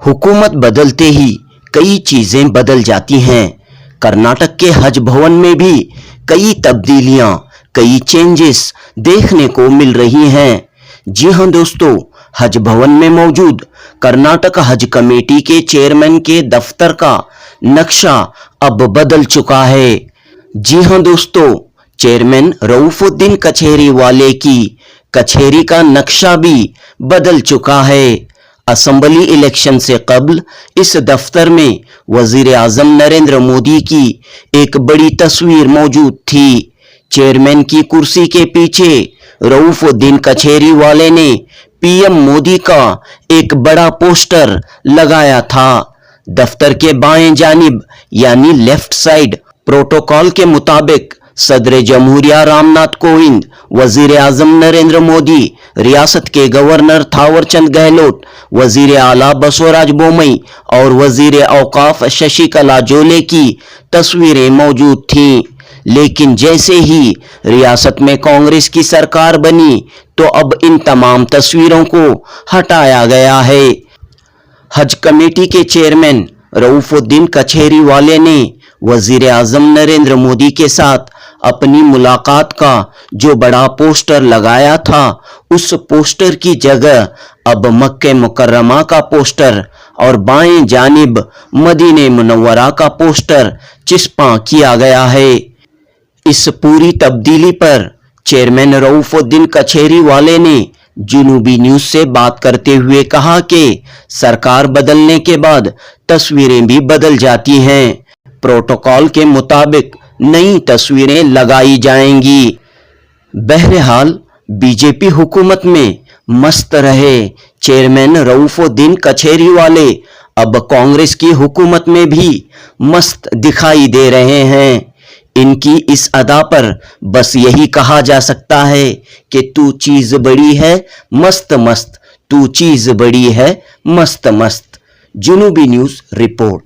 हुकूमत बदलते ही कई चीजें बदल जाती हैं। कर्नाटक के हज भवन में भी कई तब्दीलियां, कई चेंजेस देखने को मिल रही हैं। जी हां दोस्तों, हज भवन में मौजूद कर्नाटक हज कमेटी के चेयरमैन के दफ्तर का नक्शा अब बदल चुका है। जी हां दोस्तों, चेयरमैन रऊफुद्दीन कछेरीवाले की कचहरी का नक्शा भी बदल चुका है। असेंबली इलेक्शन से कबल इस दफ्तर में वजीर आजम नरेंद्र मोदी की एक बड़ी तस्वीर मौजूद थी। चेयरमैन की कुर्सी के पीछे रऊफुद्दीन कछेरीवाले ने पीएम मोदी का एक बड़ा पोस्टर लगाया था। दफ्तर के बाएं जानिब यानी लेफ्ट साइड प्रोटोकॉल के मुताबिक सदर जमहूरिया रामनाथ कोविंद, वजीर आजम नरेंद्र मोदी, रियासत के गवर्नर थावरचंद गहलोत, वजीर आला बसवराज बोमई और वजीर औकाफ शशिकला जोले की तस्वीरें मौजूद थीं। लेकिन जैसे ही रियासत में कांग्रेस की सरकार बनी तो अब इन तमाम तस्वीरों को हटाया गया है। हज कमेटी के चेयरमैन रऊफुद्दीन कछेरीवाले ने वजीर आजम नरेंद्र मोदी के साथ अपनी मुलाकात का जो बड़ा पोस्टर लगाया था, उस पोस्टर की जगह अब मक्के मुकर्रमा का पोस्टर और बाएं जानिब मदीने मुनव्वरा का पोस्टर चिस्पा किया गया है। इस पूरी तब्दीली पर चेयरमैन रऊफुद्दीन कछेरीवाले ने जुनूबी न्यूज से बात करते हुए कहा कि सरकार बदलने के बाद तस्वीरें भी बदल जाती हैं। प्रोटोकॉल के मुताबिक नई तस्वीरें लगाई जाएंगी। बहरहाल बीजेपी हुकूमत में मस्त रहे चेयरमैन रऊफुद्दीन कछेरीवाले अब कांग्रेस की हुकूमत में भी मस्त दिखाई दे रहे हैं। इनकी इस अदा पर बस यही कहा जा सकता है कि तू चीज बड़ी है मस्त मस्त, तू चीज बड़ी है मस्त मस्त। जुनूबी न्यूज रिपोर्ट।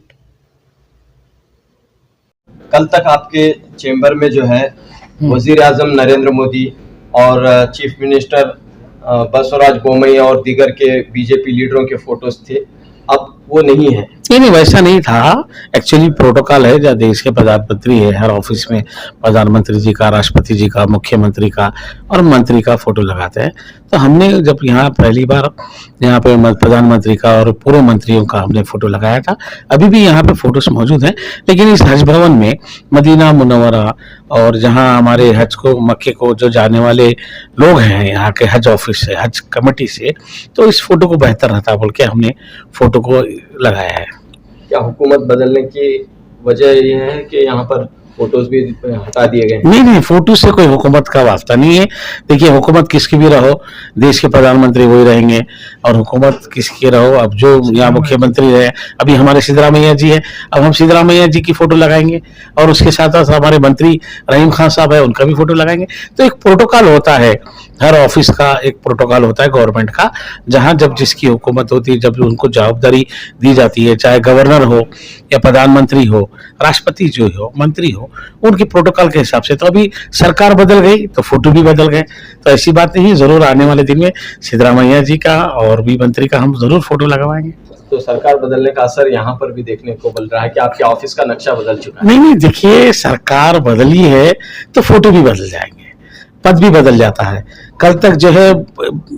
कल तक आपके चेंबर में जो है वजीर आजम नरेंद्र मोदी और चीफ मिनिस्टर बसवराज बोमई और दीगर के बीजेपी लीडरों के फोटोज थे, अब वो नहीं है। नहीं, वैसा नहीं था। एक्चुअली प्रोटोकॉल है, जब देश के प्रधानमंत्री है, हर ऑफिस में प्रधानमंत्री जी का, राष्ट्रपति जी का, मुख्यमंत्री का और मंत्री का फोटो लगाते हैं। तो हमने जब यहाँ पहली बार यहाँ पे प्रधानमंत्री का और पूर्व मंत्रियों का हमने फोटो लगाया था। अभी भी यहाँ पे फोटोज मौजूद हैं, लेकिन इस हज भवन में मदीना मुनव्वरा और जहाँ हमारे हज को, मक्के को जो जाने वाले लोग हैं यहाँ के हज ऑफिस से, हज कमेटी से, तो इस फोटो को बेहतर रहता बोल के हमने फोटो को लगाया है। क्या हुकूमत बदलने की वजह यह है कि यहाँ पर फोटोज भी हटा दिए गए? नहीं, फोटो से कोई हुकूमत का वास्ता नहीं है। देखिए, हुकूमत किसकी भी रहो, देश के प्रधानमंत्री वही रहेंगे और हुकूमत किसकी रहो, अब जो यहाँ मुख्यमंत्री रहे, अभी हमारे सिद्धरामैया जी है, अब हम सिद्धरामैया जी की फोटो लगाएंगे और उसके साथ साथ हमारे मंत्री रहीम खान साहब है, उनका भी फोटो लगाएंगे। तो एक प्रोटोकॉल होता है, हर ऑफिस का एक प्रोटोकॉल होता है गवर्नमेंट का, जहां जब जिसकी हुकूमत होती है, जब उनको जवाबदारी दी जाती है, चाहे गवर्नर हो या प्रधानमंत्री हो, राष्ट्रपति जो हो, मंत्री हो, उनके प्रोटोकॉल के हिसाब से। तो अभी सरकार बदल गई तो फोटो भी बदल गए, तो ऐसी बात नहीं। जरूर आने वाले दिन में सिद्धरामैया जी का और भी मंत्री का हम जरूर फोटो लगवाएंगे। तो सरकार बदलने का असर यहाँ पर भी देखने को मिल रहा है कि आपके ऑफिस का नक्शा बदल चुका है? नहीं, देखिए, सरकार बदली है तो फोटो भी बदल जाएंगे, पद भी बदल जाता है। कल तक जो है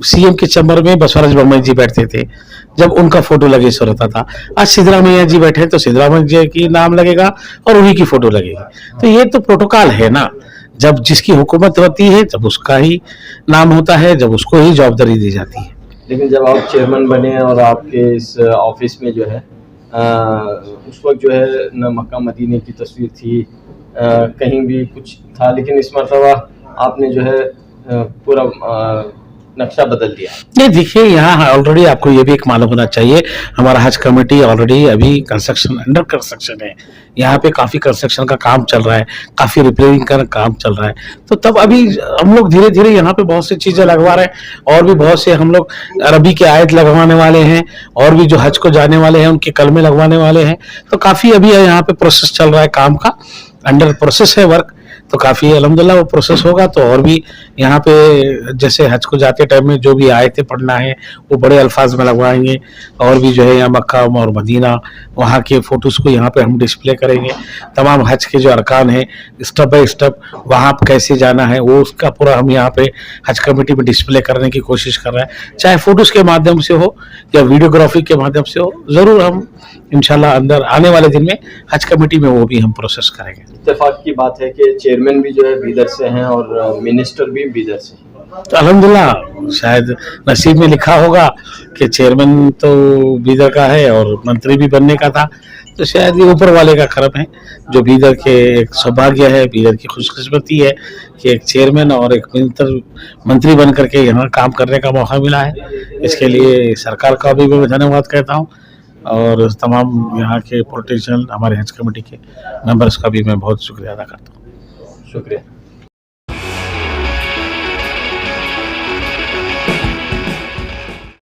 सीएम के चैम्बर में बसवराज बोमई जी बैठते थे, जब उनका फोटो लगे सो रहता था। आज सिद्धरामैया जी बैठे तो सिद्धरामैया जी की नाम लगेगा और उन्हीं की फोटो लगेगी। तो ये तो प्रोटोकॉल है ना, जब जिसकी हुकूमत होती है जब उसका ही नाम होता है, जब उसको ही जवाबदारी दी जाती है। लेकिन जब आप चेयरमैन बने और आपके इस ऑफिस में जो है उस वक्त जो है न मक्का मदीने की तस्वीर थी, कहीं भी कुछ था, लेकिन इस मरतबा आपने जो है पूरा नक्शा बदल दिया। नहीं, देखिए, यहाँ ऑलरेडी आपको ये भी एक मालूम होना चाहिए, हमारा हज कमेटी ऑलरेडी अभी कंस्ट्रक्शन, अंडर कंस्ट्रक्शन है। यहाँ पे काफी कंस्ट्रक्शन का काम चल रहा है, काफी रिपेयरिंग का काम चल रहा है। तो तब अभी हम लोग धीरे धीरे यहाँ पे बहुत सी चीजें लगवा रहे हैं और भी बहुत से हम लोग अरबी के आयत लगवाने वाले हैं और भी जो हज को जाने वाले हैं उनके कलमे लगवाने वाले हैं। तो काफी अभी यहाँ पे प्रोसेस चल रहा है, काम का अंडर प्रोसेस है वर्क। तो काफ़ी अल्हम्दुलिल्लाह वो प्रोसेस होगा। तो और भी यहाँ पे जैसे हज को जाते टाइम में जो भी आयतें पढ़ना है वो बड़े अल्फाज में लगवाएंगे, और भी जो है यहाँ मक्का और मदीना वहाँ के फ़ोटोज़ को यहाँ पे हम डिस्प्ले करेंगे। तमाम हज के जो अरकान हैं स्टेप बाय स्टेप वहाँ कैसे जाना है वो उसका पूरा हम यहाँ पे हज कमेटी में डिस्प्ले करने की कोशिश कर रहे हैं, चाहे फ़ोटोज़ के माध्यम से हो या वीडियोग्राफी के माध्यम से हो। ज़रूर हम इंशाल्लाह अंदर आने वाले दिन में हज कमेटी में वो भी हम प्रोसेस करेंगे। इत्तेफाक की बात है कि चेयरमैन भी जो है बीदर से हैं और मिनिस्टर भी बीदर से हैं। तो अल्हम्दुलिल्लाह शायद नसीब में लिखा होगा कि चेयरमैन तो बीदर का है और मंत्री भी बनने का था, तो शायद ये ऊपर वाले का करम है, जो बीदर के एक सौभाग्य है, बीदर की खुशकिस्मती है कि एक चेयरमैन और एक मंत्री बन करके यहाँ काम करने का मौका मिला है। इसके लिए सरकार का भी मैं धन्यवाद कहता हूँ, और तमाम यहाँ के पॉलिटिशियन हमारे हज कमेटी के मेंबर्स का भी मैं बहुत शुक्रिया अदा करता हूँ। शुक्रिया।